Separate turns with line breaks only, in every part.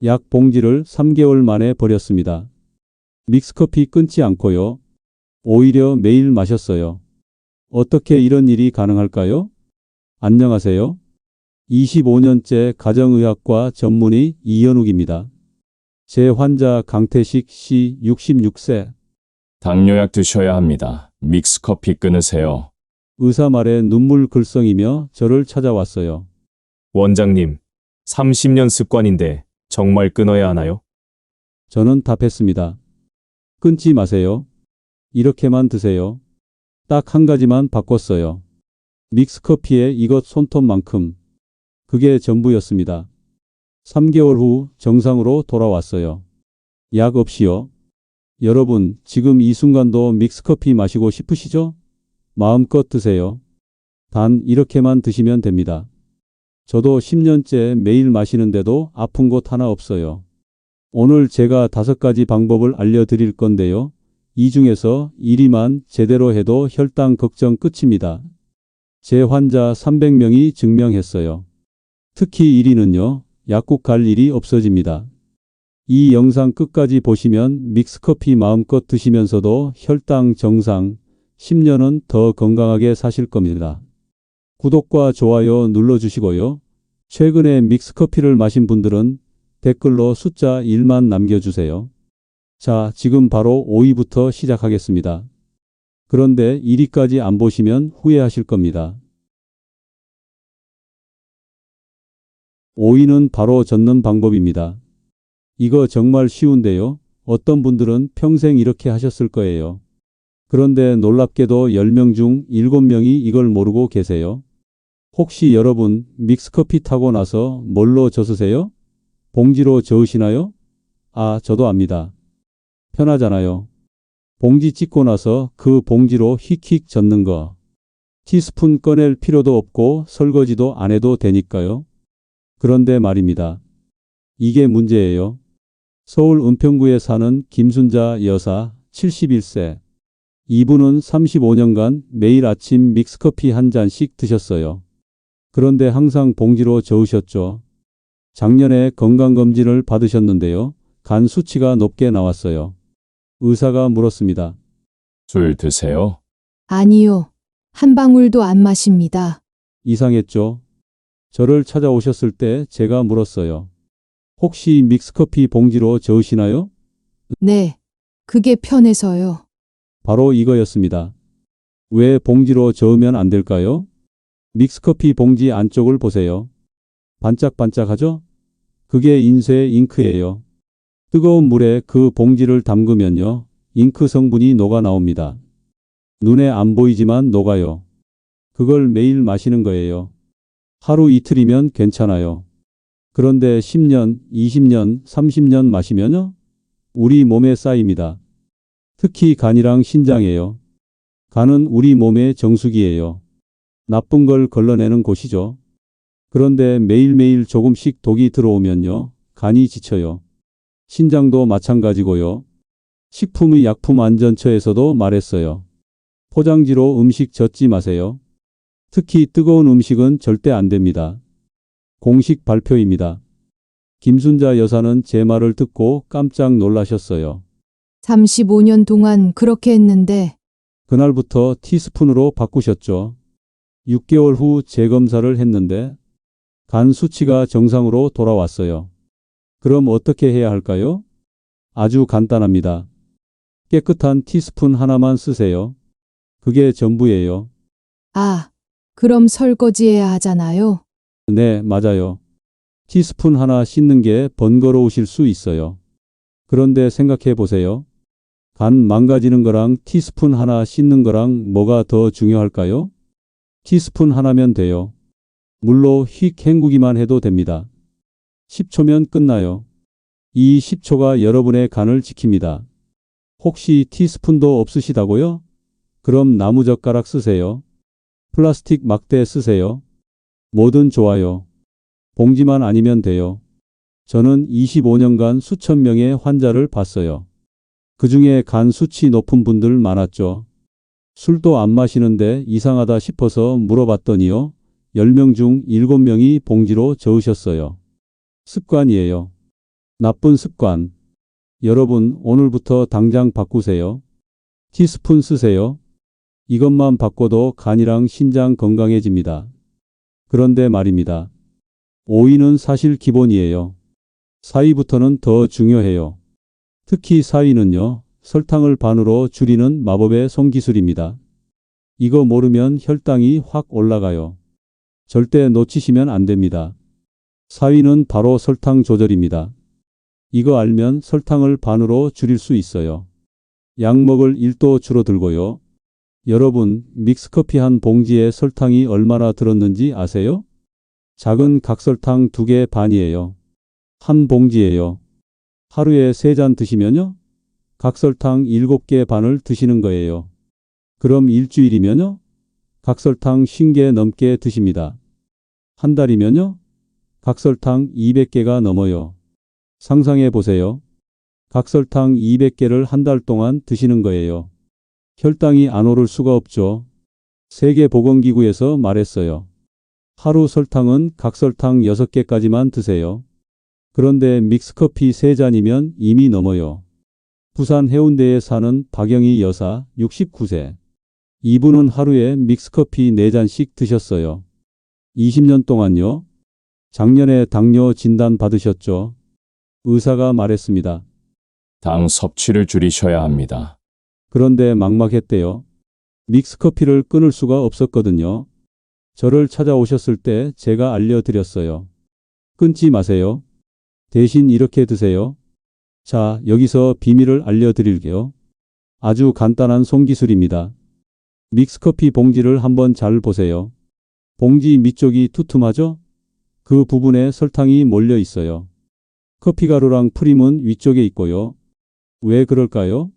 약 봉지를 3개월 만에 버렸습니다. 믹스커피 끊지 않고요. 오히려 매일 마셨어요. 어떻게 이런 일이 가능할까요? 안녕하세요. 25년째 가정의학과 전문의 이현욱입니다. 제 환자 강태식 씨 66세.
당뇨약 드셔야 합니다. 믹스커피 끊으세요.
의사 말에 눈물 글썽이며 저를 찾아왔어요.
원장님, 30년 습관인데 정말 끊어야 하나요?
저는 답했습니다. 끊지 마세요. 이렇게만 드세요. 딱 한 가지만 바꿨어요. 믹스커피에 이것 손톱만큼. 그게 전부였습니다. 3개월 후 정상으로 돌아왔어요. 약 없이요. 여러분, 지금 이 순간도 믹스커피 마시고 싶으시죠? 마음껏 드세요. 단 이렇게만 드시면 됩니다. 저도 10년째 매일 마시는데도 아픈 곳 하나 없어요. 오늘 제가 5가지 방법을 알려드릴 건데요. 이 중에서 1위만 제대로 해도 혈당 걱정 끝입니다. 제 환자 300명이 증명했어요. 특히 1위는요. 약국 갈 일이 없어집니다. 이 영상 끝까지 보시면 믹스커피 마음껏 드시면서도 혈당 정상, 10년은 더 건강하게 사실 겁니다. 구독과 좋아요 눌러주시고요. 최근에 믹스커피를 마신 분들은 댓글로 숫자 1만 남겨주세요. 자, 지금 바로 5위부터 시작하겠습니다. 그런데 1위까지 안 보시면 후회하실 겁니다. 5위는 바로 젓는 방법입니다. 이거 정말 쉬운데요. 어떤 분들은 평생 이렇게 하셨을 거예요. 그런데 놀랍게도 10명 중 7명이 이걸 모르고 계세요. 혹시 여러분 믹스커피 타고 나서 뭘로 젓으세요? 봉지로 저으시나요? 아, 저도 압니다. 편하잖아요. 봉지 찍고 나서 그 봉지로 휙휙 젓는 거. 티스푼 꺼낼 필요도 없고 설거지도 안 해도 되니까요. 그런데 말입니다. 이게 문제예요. 서울 은평구에 사는 김순자 여사 71세. 이분은 35년간 매일 아침 믹스커피 한 잔씩 드셨어요. 그런데 항상 봉지로 저으셨죠. 작년에 건강검진을 받으셨는데요. 간 수치가 높게 나왔어요. 의사가 물었습니다.
술 드세요?
아니요. 한 방울도 안 마십니다.
이상했죠? 저를 찾아오셨을 때 제가 물었어요. 혹시 믹스커피 봉지로 저으시나요?
네. 그게 편해서요.
바로 이거였습니다. 왜 봉지로 저으면 안 될까요? 믹스커피 봉지 안쪽을 보세요. 반짝반짝하죠? 그게 인쇄 잉크예요. 뜨거운 물에 그 봉지를 담그면요. 잉크 성분이 녹아 나옵니다. 눈에 안 보이지만 녹아요. 그걸 매일 마시는 거예요. 하루 이틀이면 괜찮아요. 그런데 10년, 20년, 30년 마시면요. 우리 몸에 쌓입니다. 특히 간이랑 신장이에요. 간은 우리 몸의 정수기예요. 나쁜 걸 걸러내는 곳이죠. 그런데 매일매일 조금씩 독이 들어오면요. 간이 지쳐요. 신장도 마찬가지고요. 식품의 약품안전처에서도 말했어요. 포장지로 음식 젓지 마세요. 특히 뜨거운 음식은 절대 안 됩니다. 공식 발표입니다. 김순자 여사는 제 말을 듣고 깜짝 놀라셨어요.
35년 동안 그렇게 했는데
그날부터 티스푼으로 바꾸셨죠. 6개월 후 재검사를 했는데 간 수치가 정상으로 돌아왔어요. 그럼 어떻게 해야 할까요? 아주 간단합니다. 깨끗한 티스푼 하나만 쓰세요. 그게 전부예요.
아, 그럼 설거지해야 하잖아요.
네, 맞아요. 티스푼 하나 씻는 게 번거로우실 수 있어요. 그런데 생각해 보세요. 간 망가지는 거랑 티스푼 하나 씻는 거랑 뭐가 더 중요할까요? 티스푼 하나면 돼요. 물로 휙 헹구기만 해도 됩니다. 10초면 끝나요. 이 10초가 여러분의 간을 지킵니다. 혹시 티스푼도 없으시다고요? 그럼 나무젓가락 쓰세요. 플라스틱 막대 쓰세요. 뭐든 좋아요. 봉지만 아니면 돼요. 저는 25년간 수천 명의 환자를 봤어요. 그중에 간 수치 높은 분들 많았죠. 술도 안 마시는데 이상하다 싶어서 물어봤더니요. 10명 중 7명이 봉지로 저으셨어요. 습관이에요. 나쁜 습관. 여러분, 오늘부터 당장 바꾸세요. 티스푼 쓰세요. 이것만 바꿔도 간이랑 신장 건강해집니다. 그런데 말입니다. 오이는 사실 기본이에요. 사이부터는 더 중요해요. 특히 사이는요, 설탕을 반으로 줄이는 마법의 손기술입니다. 이거 모르면 혈당이 확 올라가요. 절대 놓치시면 안 됩니다. 사위는 바로 설탕 조절입니다. 이거 알면 설탕을 반으로 줄일 수 있어요. 약 먹을 일도 줄어들고요. 여러분, 믹스커피 한 봉지에 설탕이 얼마나 들었는지 아세요? 작은 각설탕 2개 반이에요. 한 봉지예요. 하루에 3잔 드시면요, 각설탕 7개 반을 드시는 거예요. 그럼 일주일이면요, 각설탕 50개 넘게 드십니다. 한 달이면요, 각설탕 200개가 넘어요. 상상해 보세요. 각설탕 200개를 한 달 동안 드시는 거예요. 혈당이 안 오를 수가 없죠. 세계보건기구에서 말했어요. 하루 설탕은 각설탕 6개까지만 드세요. 그런데 믹스커피 3잔이면 이미 넘어요. 부산 해운대에 사는 박영희 여사 69세. 이분은 하루에 믹스커피 4잔씩 드셨어요. 20년 동안요. 작년에 당뇨 진단 받으셨죠? 의사가 말했습니다.
당 섭취를 줄이셔야 합니다.
그런데 막막했대요. 믹스커피를 끊을 수가 없었거든요. 저를 찾아오셨을 때 제가 알려드렸어요. 끊지 마세요. 대신 이렇게 드세요. 자, 여기서 비밀을 알려드릴게요. 아주 간단한 손기술입니다. 믹스커피 봉지를 한번 잘 보세요. 봉지 밑쪽이 투툼하죠? 그 부분에 설탕이 몰려 있어요. 커피가루랑 프림은 위쪽에 있고요. 왜 그럴까요?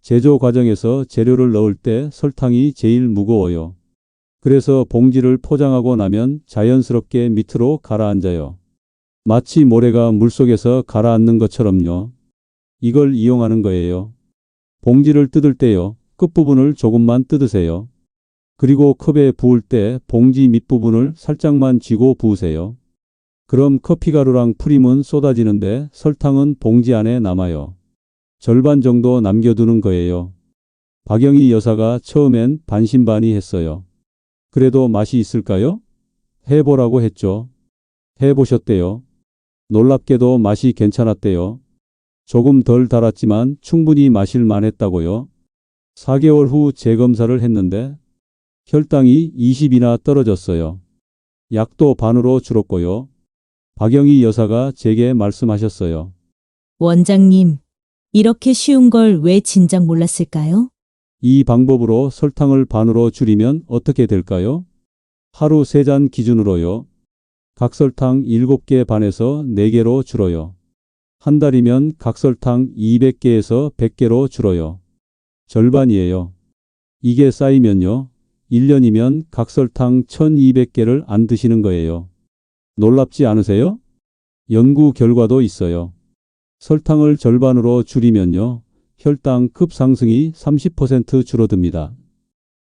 제조 과정에서 재료를 넣을 때 설탕이 제일 무거워요. 그래서 봉지를 포장하고 나면 자연스럽게 밑으로 가라앉아요. 마치 모래가 물속에서 가라앉는 것처럼요. 이걸 이용하는 거예요. 봉지를 뜯을 때요, 끝부분을 조금만 뜯으세요. 그리고 컵에 부을 때 봉지 밑부분을 살짝만 쥐고 부으세요. 그럼 커피가루랑 프림은 쏟아지는데 설탕은 봉지 안에 남아요. 절반 정도 남겨두는 거예요. 박영희 여사가 처음엔 반신반의했어요. 그래도 맛이 있을까요? 해보라고 했죠. 해보셨대요. 놀랍게도 맛이 괜찮았대요. 조금 덜 달았지만 충분히 마실 만했다고요. 4개월 후 재검사를 했는데 혈당이 20이나 떨어졌어요. 약도 반으로 줄었고요. 박영희 여사가 제게 말씀하셨어요.
원장님, 이렇게 쉬운 걸 왜 진작 몰랐을까요?
이 방법으로 설탕을 반으로 줄이면 어떻게 될까요? 하루 3잔 기준으로요. 각설탕 7개 반에서 4개로 줄어요. 한 달이면 각설탕 200개에서 100개로 줄어요. 절반이에요. 이게 쌓이면요, 1년이면 각설탕 1200개를 안 드시는 거예요. 놀랍지 않으세요? 연구 결과도 있어요. 설탕을 절반으로 줄이면요, 혈당 급상승이 30% 줄어듭니다.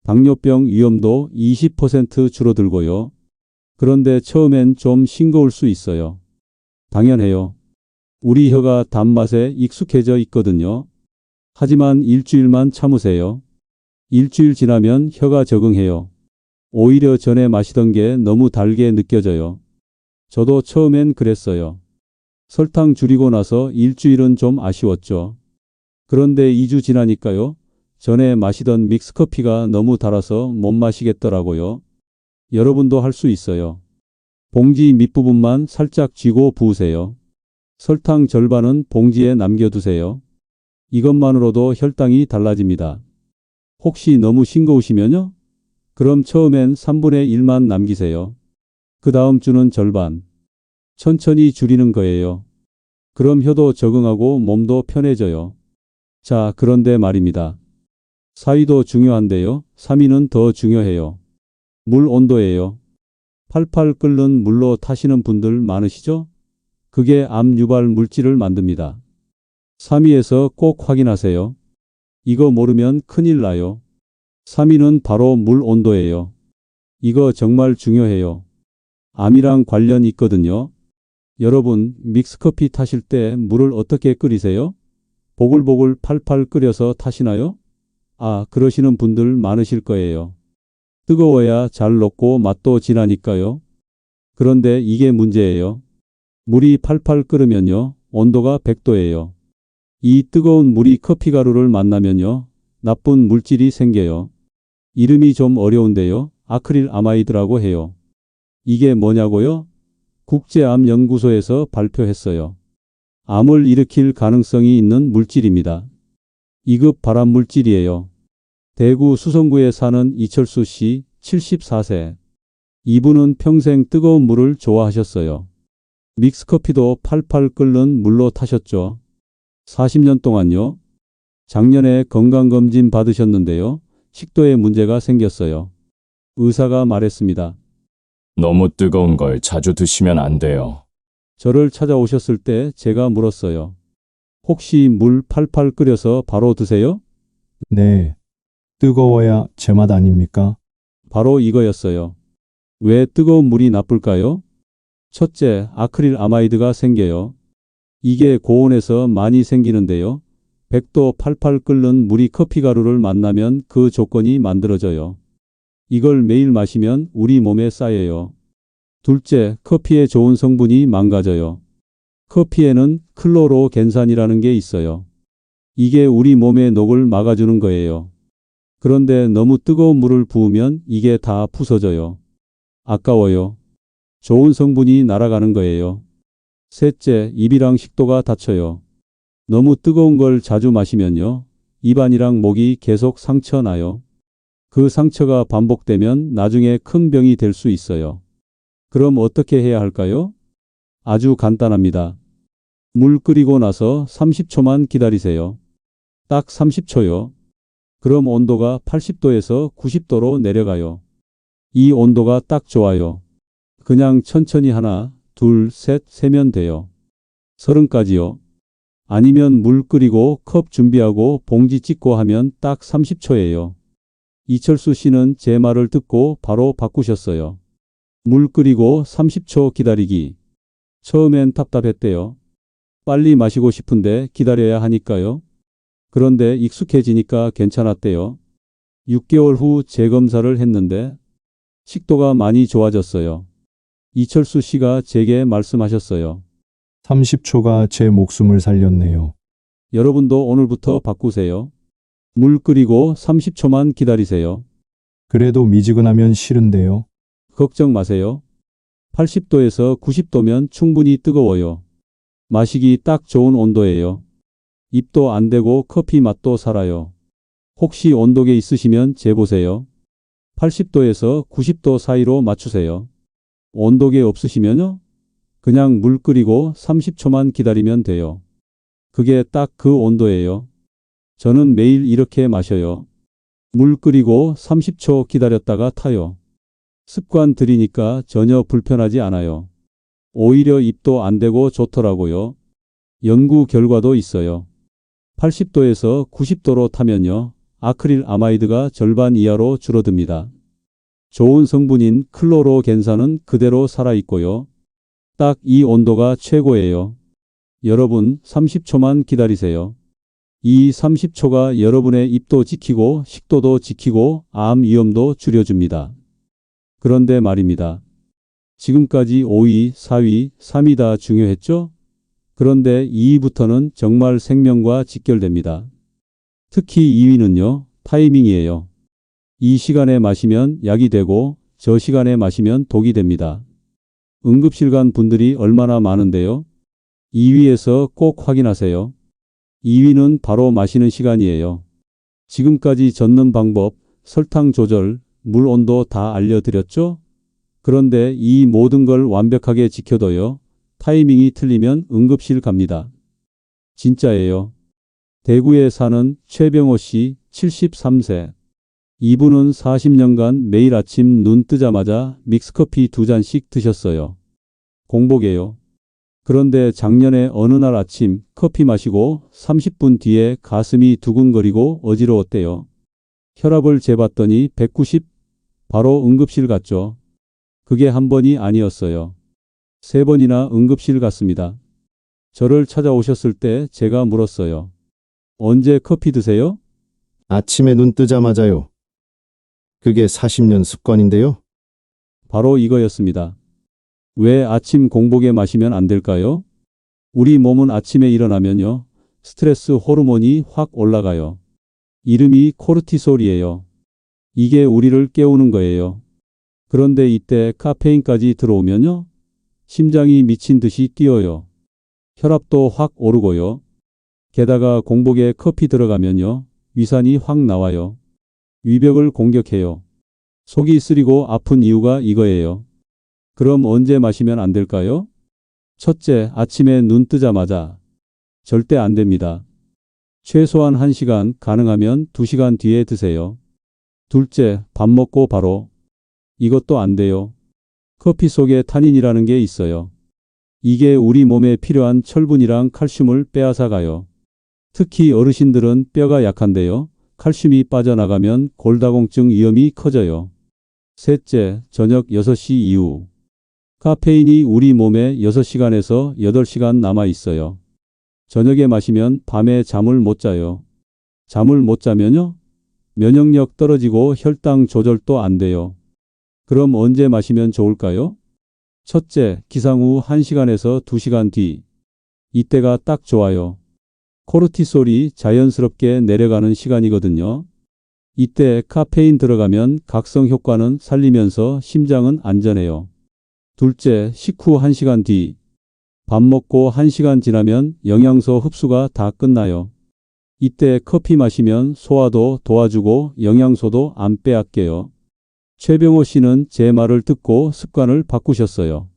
당뇨병 위험도 20% 줄어들고요. 그런데 처음엔 좀 싱거울 수 있어요. 당연해요. 우리 혀가 단맛에 익숙해져 있거든요. 하지만 일주일만 참으세요. 일주일 지나면 혀가 적응해요. 오히려 전에 마시던 게 너무 달게 느껴져요. 저도 처음엔 그랬어요. 설탕 줄이고 나서 일주일은 좀 아쉬웠죠. 그런데 2주 지나니까요, 전에 마시던 믹스커피가 너무 달아서 못 마시겠더라고요. 여러분도 할 수 있어요. 봉지 밑부분만 살짝 쥐고 부으세요. 설탕 절반은 봉지에 남겨두세요. 이것만으로도 혈당이 달라집니다. 혹시 너무 싱거우시면요? 그럼 처음엔 3분의 1만 남기세요. 그 다음 주는 절반. 천천히 줄이는 거예요. 그럼 혀도 적응하고 몸도 편해져요. 자, 그런데 말입니다. 사위도 중요한데요, 3위는 더 중요해요. 물 온도예요. 팔팔 끓는 물로 타시는 분들 많으시죠? 그게 암 유발 물질을 만듭니다. 3위에서 꼭 확인하세요. 이거 모르면 큰일 나요. 3위는 바로 물 온도예요. 이거 정말 중요해요. 암이랑 관련 있거든요. 여러분, 믹스커피 타실 때 물을 어떻게 끓이세요? 보글보글 팔팔 끓여서 타시나요? 아, 그러시는 분들 많으실 거예요. 뜨거워야 잘 녹고 맛도 진하니까요. 그런데 이게 문제예요. 물이 팔팔 끓으면요, 온도가 100도예요. 이 뜨거운 물이 커피 가루를 만나면요, 나쁜 물질이 생겨요. 이름이 좀 어려운데요, 아크릴 아마이드라고 해요. 이게 뭐냐고요? 국제암연구소에서 발표했어요. 암을 일으킬 가능성이 있는 물질입니다. 2급 발암 물질이에요. 대구 수성구에 사는 이철수 씨, 74세. 이분은 평생 뜨거운 물을 좋아하셨어요. 믹스커피도 팔팔 끓는 물로 타셨죠. 40년 동안요. 작년에 건강검진 받으셨는데요. 식도에 문제가 생겼어요. 의사가 말했습니다.
너무 뜨거운 걸 자주 드시면 안 돼요.
저를 찾아오셨을 때 제가 물었어요. 혹시 물 팔팔 끓여서 바로 드세요?
네. 뜨거워야 제맛 아닙니까?
바로 이거였어요. 왜 뜨거운 물이 나쁠까요? 첫째, 아크릴 아마이드가 생겨요. 이게 고온에서 많이 생기는데요. 100도 팔팔 끓는 물이 커피 가루를 만나면 그 조건이 만들어져요. 이걸 매일 마시면 우리 몸에 쌓여요. 둘째, 커피에 좋은 성분이 망가져요. 커피에는 클로로겐산이라는 게 있어요. 이게 우리 몸의 녹을 막아주는 거예요. 그런데 너무 뜨거운 물을 부으면 이게 다 부서져요. 아까워요. 좋은 성분이 날아가는 거예요. 셋째, 입이랑 식도가 다쳐요. 너무 뜨거운 걸 자주 마시면요. 입안이랑 목이 계속 상처 나요. 그 상처가 반복되면 나중에 큰 병이 될 수 있어요. 그럼 어떻게 해야 할까요? 아주 간단합니다. 물 끓이고 나서 30초만 기다리세요. 딱 30초요. 그럼 온도가 80도에서 90도로 내려가요. 이 온도가 딱 좋아요. 그냥 천천히 하나, 둘, 셋 세면 돼요. 30까지요. 아니면 물 끓이고 컵 준비하고 봉지 찍고 하면 딱 30초예요. 이철수 씨는 제 말을 듣고 바로 바꾸셨어요. 물 끓이고 30초 기다리기. 처음엔 답답했대요. 빨리 마시고 싶은데 기다려야 하니까요. 그런데 익숙해지니까 괜찮았대요. 6개월 후 재검사를 했는데 식도가 많이 좋아졌어요. 이철수 씨가 제게 말씀하셨어요.
30초가 제 목숨을 살렸네요.
여러분도 오늘부터 바꾸세요. 물 끓이고 30초만 기다리세요.
그래도 미지근하면 싫은데요.
걱정 마세요. 80도에서 90도면 충분히 뜨거워요. 마시기 딱 좋은 온도예요. 입도 안 대고 커피 맛도 살아요. 혹시 온도계 있으시면 재보세요. 80도에서 90도 사이로 맞추세요. 온도계 없으시면요? 그냥 물 끓이고 30초만 기다리면 돼요. 그게 딱 그 온도예요. 저는 매일 이렇게 마셔요. 물 끓이고 30초 기다렸다가 타요. 습관 들이니까 전혀 불편하지 않아요. 오히려 입도 안 대고 좋더라고요. 연구 결과도 있어요. 80도에서 90도로 타면요. 아크릴 아마이드가 절반 이하로 줄어듭니다. 좋은 성분인 클로로겐산은 그대로 살아있고요. 딱 이 온도가 최고예요. 여러분 30초만 기다리세요. 이 30초가 여러분의 입도 지키고 식도도 지키고 암 위험도 줄여줍니다. 그런데 말입니다. 지금까지 5위, 4위, 3위 다 중요했죠? 그런데 2위부터는 정말 생명과 직결됩니다. 특히 2위는요, 타이밍이에요. 이 시간에 마시면 약이 되고 저 시간에 마시면 독이 됩니다. 응급실 간 분들이 얼마나 많은데요? 2위에서 꼭 확인하세요. 2위는 바로 마시는 시간이에요. 지금까지 젓는 방법, 설탕 조절, 물 온도 다 알려드렸죠? 그런데 이 모든 걸 완벽하게 지켜도요. 타이밍이 틀리면 응급실 갑니다. 진짜예요. 대구에 사는 최병호 씨 73세. 이분은 40년간 매일 아침 눈 뜨자마자 믹스커피 2잔씩 드셨어요. 공복이에요. 그런데 작년에 어느 날 아침 커피 마시고 30분 뒤에 가슴이 두근거리고 어지러웠대요. 혈압을 재봤더니 190, 바로 응급실 갔죠. 그게 한 번이 아니었어요. 3번이나 응급실 갔습니다. 저를 찾아오셨을 때 제가 물었어요. 언제 커피 드세요?
아침에 눈 뜨자마자요. 그게 40년 습관인데요.
바로 이거였습니다. 왜 아침 공복에 마시면 안 될까요? 우리 몸은 아침에 일어나면요. 스트레스 호르몬이 확 올라가요. 이름이 코르티솔이에요. 이게 우리를 깨우는 거예요. 그런데 이때 카페인까지 들어오면요. 심장이 미친 듯이 뛰어요. 혈압도 확 오르고요. 게다가 공복에 커피 들어가면요. 위산이 확 나와요. 위벽을 공격해요. 속이 쓰리고 아픈 이유가 이거예요. 그럼 언제 마시면 안 될까요? 첫째, 아침에 눈 뜨자마자. 절대 안 됩니다. 최소한 1시간, 가능하면 2시간 뒤에 드세요. 둘째, 밥 먹고 바로. 이것도 안 돼요. 커피 속에 타닌이라는 게 있어요. 이게 우리 몸에 필요한 철분이랑 칼슘을 빼앗아 가요. 특히 어르신들은 뼈가 약한데요. 칼슘이 빠져나가면 골다공증 위험이 커져요. 셋째, 저녁 6시 이후. 카페인이 우리 몸에 6시간에서 8시간 남아 있어요. 저녁에 마시면 밤에 잠을 못 자요. 잠을 못 자면요. 면역력 떨어지고 혈당 조절도 안 돼요. 그럼 언제 마시면 좋을까요? 첫째, 기상 후 1시간에서 2시간 뒤. 이때가 딱 좋아요. 코르티솔이 자연스럽게 내려가는 시간이거든요. 이때 카페인 들어가면 각성 효과는 살리면서 심장은 안전해요. 둘째, 식후 1시간 뒤. 밥 먹고 1시간 지나면 영양소 흡수가 다 끝나요. 이때 커피 마시면 소화도 도와주고 영양소도 안 빼앗겨요. 최병호 씨는 제 말을 듣고 습관을 바꾸셨어요.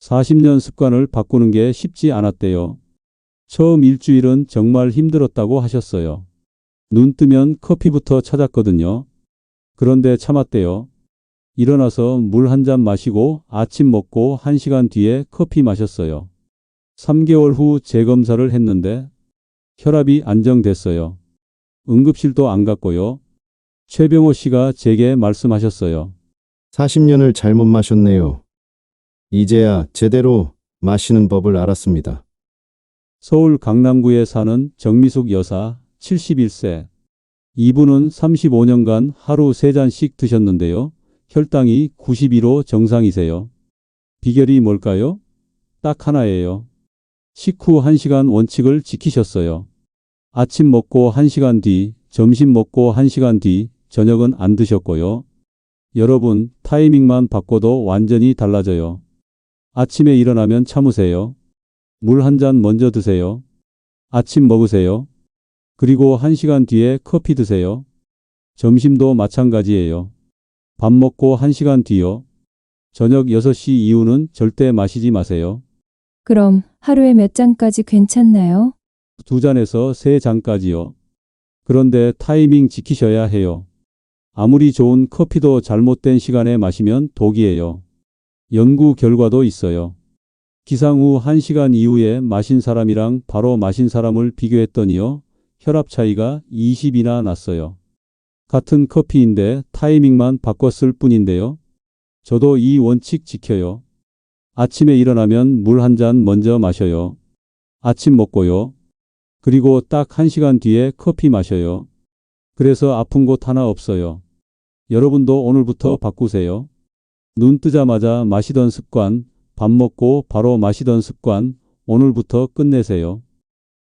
40년 습관을 바꾸는 게 쉽지 않았대요. 처음 일주일은 정말 힘들었다고 하셨어요. 눈 뜨면 커피부터 찾았거든요. 그런데 참았대요. 일어나서 물 한 잔 마시고 아침 먹고 1시간 뒤에 커피 마셨어요. 3개월 후 재검사를 했는데 혈압이 안정됐어요. 응급실도 안 갔고요. 최병호 씨가 제게 말씀하셨어요.
40년을 잘못 마셨네요. 이제야 제대로 마시는 법을 알았습니다.
서울 강남구에 사는 정미숙 여사 71세. 이분은 35년간 하루 3잔씩 드셨는데요. 혈당이 92로 정상이세요. 비결이 뭘까요? 딱 하나예요. 식후 1시간 원칙을 지키셨어요. 아침 먹고 1시간 뒤, 점심 먹고 1시간 뒤, 저녁은 안 드셨고요. 여러분, 타이밍만 바꿔도 완전히 달라져요. 아침에 일어나면 참으세요. 물 한 잔 먼저 드세요. 아침 먹으세요. 그리고 1시간 뒤에 커피 드세요. 점심도 마찬가지예요. 밥 먹고 1시간 뒤요. 저녁 6시 이후는 절대 마시지 마세요.
그럼 하루에 몇 잔까지 괜찮나요?
2잔에서 3잔까지요. 그런데 타이밍 지키셔야 해요. 아무리 좋은 커피도 잘못된 시간에 마시면 독이에요. 연구 결과도 있어요. 기상 후 1시간 이후에 마신 사람이랑 바로 마신 사람을 비교했더니요. 혈압 차이가 20이나 났어요. 같은 커피인데 타이밍만 바꿨을 뿐인데요. 저도 이 원칙 지켜요. 아침에 일어나면 물 한 잔 먼저 마셔요. 아침 먹고요. 그리고 딱 1시간 뒤에 커피 마셔요. 그래서 아픈 곳 하나 없어요. 여러분도 오늘부터 바꾸세요. 눈 뜨자마자 마시던 습관, 밥 먹고 바로 마시던 습관, 오늘부터 끝내세요.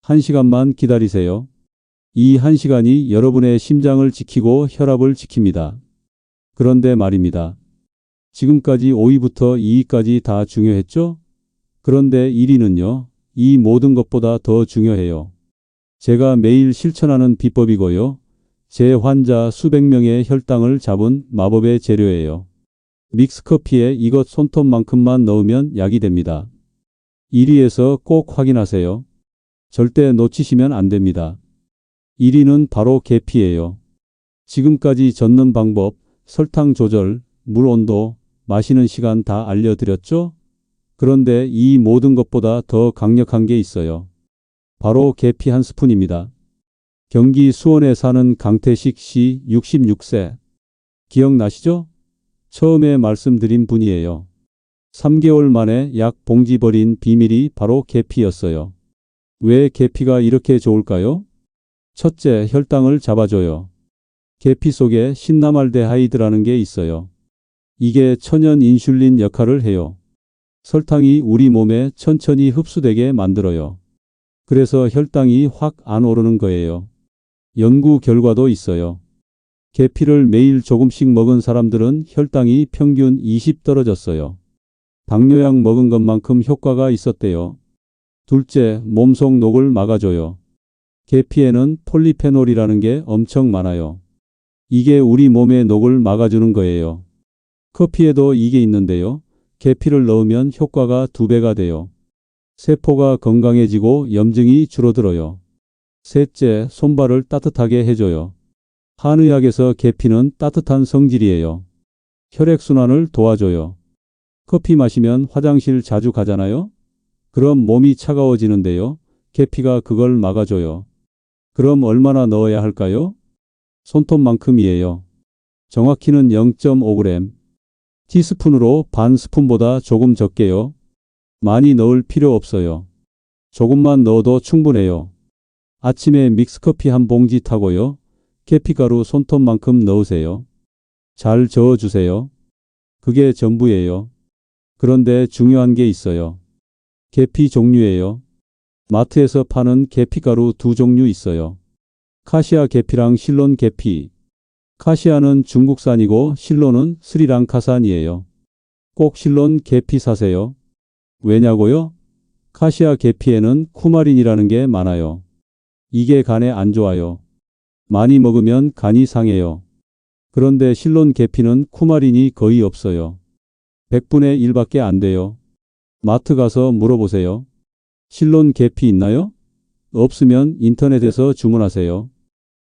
1시간만 기다리세요. 이 1시간이 여러분의 심장을 지키고 혈압을 지킵니다. 그런데 말입니다. 지금까지 5위부터 2위까지 다 중요했죠? 그런데 1위는요, 이 모든 것보다 더 중요해요. 제가 매일 실천하는 비법이고요. 제 환자 수백 명의 혈당을 잡은 마법의 재료예요. 믹스커피에 이것 손톱만큼만 넣으면 약이 됩니다. 1위에서 꼭 확인하세요. 절대 놓치시면 안 됩니다. 1위는 바로 계피예요. 지금까지 젓는 방법, 설탕 조절, 물 온도, 마시는 시간 다 알려드렸죠? 그런데 이 모든 것보다 더 강력한 게 있어요. 바로 계피 한 스푼입니다. 경기 수원에 사는 강태식 씨 66세. 기억나시죠? 처음에 말씀드린 분이에요. 3개월 만에 약 봉지 버린 비밀이 바로 계피였어요. 왜 계피가 이렇게 좋을까요? 첫째, 혈당을 잡아줘요. 계피 속에 신나말데하이드라는 게 있어요. 이게 천연 인슐린 역할을 해요. 설탕이 우리 몸에 천천히 흡수되게 만들어요. 그래서 혈당이 확 안 오르는 거예요. 연구 결과도 있어요. 계피를 매일 조금씩 먹은 사람들은 혈당이 평균 20 떨어졌어요. 당뇨약 먹은 것만큼 효과가 있었대요. 둘째, 몸속 녹을 막아줘요. 계피에는 폴리페놀이라는 게 엄청 많아요. 이게 우리 몸의 녹을 막아주는 거예요. 커피에도 이게 있는데요. 계피를 넣으면 효과가 2배가 돼요. 세포가 건강해지고 염증이 줄어들어요. 셋째, 손발을 따뜻하게 해줘요. 한의학에서 계피는 따뜻한 성질이에요. 혈액순환을 도와줘요. 커피 마시면 화장실 자주 가잖아요? 그럼 몸이 차가워지는데요. 계피가 그걸 막아줘요. 그럼 얼마나 넣어야 할까요? 손톱만큼이에요. 정확히는 0.5g. 티스푼으로 반 스푼보다 조금 적게요. 많이 넣을 필요 없어요. 조금만 넣어도 충분해요. 아침에 믹스커피 한 봉지 타고요. 계피가루 손톱만큼 넣으세요. 잘 저어주세요. 그게 전부예요. 그런데 중요한 게 있어요. 계피 종류예요. 마트에서 파는 계피가루 2종류 있어요. 카시아 계피랑 실론 계피. 카시아는 중국산이고 실론은 스리랑카산이에요. 꼭 실론 계피 사세요. 왜냐고요? 카시아 계피에는 쿠마린이라는 게 많아요. 이게 간에 안 좋아요. 많이 먹으면 간이 상해요. 그런데 실론 계피는 쿠마린이 거의 없어요. 100분의 1밖에 안 돼요. 마트 가서 물어보세요. 실론 계피 있나요? 없으면 인터넷에서 주문하세요.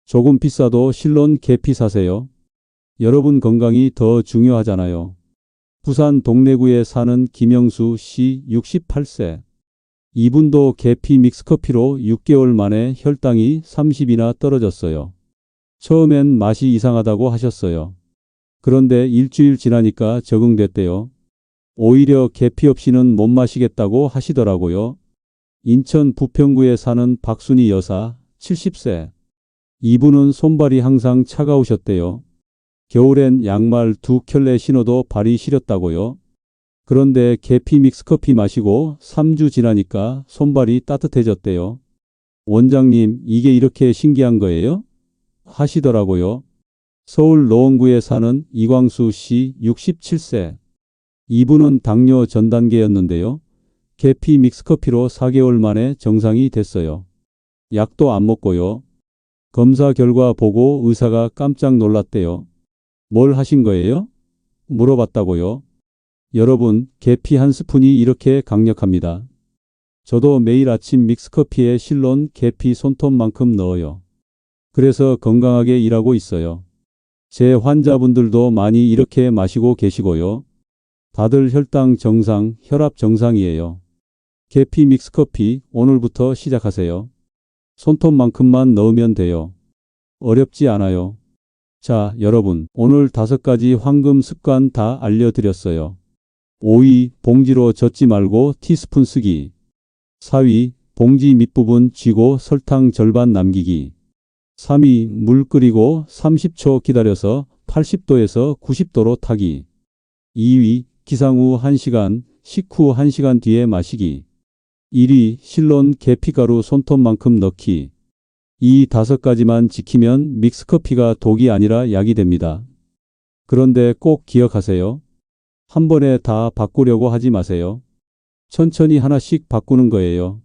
조금 비싸도 실론 계피 사세요. 여러분 건강이 더 중요하잖아요. 부산 동래구에 사는 김영수 씨 68세. 이분도 계피 믹스커피로 6개월 만에 혈당이 30이나 떨어졌어요. 처음엔 맛이 이상하다고 하셨어요. 그런데 일주일 지나니까 적응됐대요. 오히려 계피 없이는 못 마시겠다고 하시더라고요. 인천 부평구에 사는 박순희 여사 70세. 이분은 손발이 항상 차가우셨대요. 겨울엔 양말 2켤레 신어도 발이 시렸다고요. 그런데 계피 믹스커피 마시고 3주 지나니까 손발이 따뜻해졌대요. 원장님, 이게 이렇게 신기한 거예요? 하시더라고요. 서울 노원구에 사는 이광수 씨 67세. 이분은 당뇨 전 단계였는데요. 계피 믹스커피로 4개월 만에 정상이 됐어요. 약도 안 먹고요. 검사 결과 보고 의사가 깜짝 놀랐대요. 뭘 하신 거예요? 물어봤다고요. 여러분, 계피 한 스푼이 이렇게 강력합니다. 저도 매일 아침 믹스커피에 실론 계피 손톱만큼 넣어요. 그래서 건강하게 일하고 있어요. 제 환자분들도 많이 이렇게 마시고 계시고요. 다들 혈당 정상, 혈압 정상이에요. 계피 믹스커피 오늘부터 시작하세요. 손톱만큼만 넣으면 돼요. 어렵지 않아요. 자, 여러분, 오늘 5가지 황금 습관 다 알려드렸어요. 5위, 봉지로 젓지 말고 티스푼 쓰기. 4위, 봉지 밑부분 쥐고 설탕 절반 남기기. 3위, 물 끓이고 30초 기다려서 80도에서 90도로 타기. 2위, 기상 후 1시간, 식후 1시간 뒤에 마시기. 1위, 실론 계피가루 손톱만큼 넣기. 이 5가지만 지키면 믹스커피가 독이 아니라 약이 됩니다. 그런데 꼭 기억하세요. 한 번에 다 바꾸려고 하지 마세요. 천천히 하나씩 바꾸는 거예요.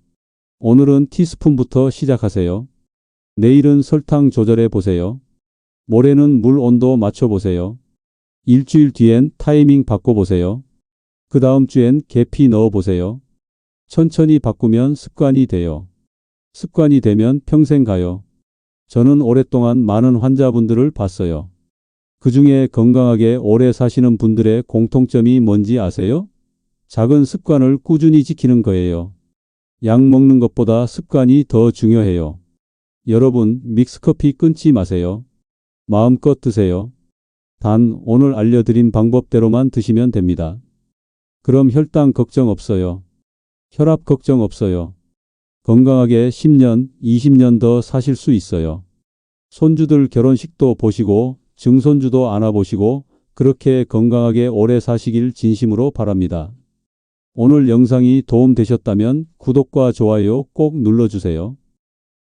오늘은 티스푼부터 시작하세요. 내일은 설탕 조절해 보세요. 모레는 물 온도 맞춰 보세요. 일주일 뒤엔 타이밍 바꿔보세요. 그 다음 주엔 계피 넣어 보세요. 천천히 바꾸면 습관이 돼요. 습관이 되면 평생 가요. 저는 오랫동안 많은 환자분들을 봤어요. 그 중에 건강하게 오래 사시는 분들의 공통점이 뭔지 아세요? 작은 습관을 꾸준히 지키는 거예요. 약 먹는 것보다 습관이 더 중요해요. 여러분, 믹스커피 끊지 마세요. 마음껏 드세요. 단 오늘 알려드린 방법대로만 드시면 됩니다. 그럼 혈당 걱정 없어요. 혈압 걱정 없어요. 건강하게 10년, 20년 더 사실 수 있어요. 손주들 결혼식도 보시고 증손주도 안아보시고 그렇게 건강하게 오래 사시길 진심으로 바랍니다. 오늘 영상이 도움되셨다면 구독과 좋아요 꼭 눌러주세요.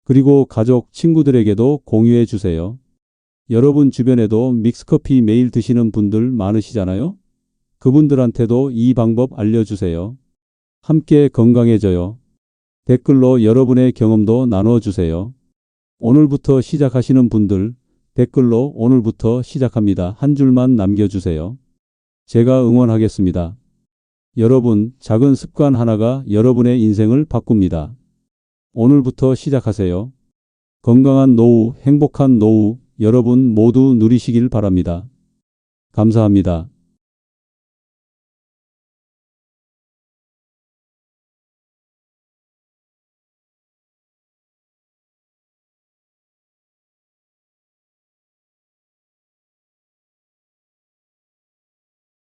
그리고 가족, 친구들에게도 공유해 주세요. 여러분 주변에도 믹스커피 매일 드시는 분들 많으시잖아요? 그분들한테도 이 방법 알려주세요. 함께 건강해져요. 댓글로 여러분의 경험도 나눠주세요. 오늘부터 시작하시는 분들 댓글로 오늘부터 시작합니다. 한 줄만 남겨주세요. 제가 응원하겠습니다. 여러분, 작은 습관 하나가 여러분의 인생을 바꿉니다. 오늘부터 시작하세요. 건강한 노후, 행복한 노후 여러분 모두 누리시길 바랍니다. 감사합니다.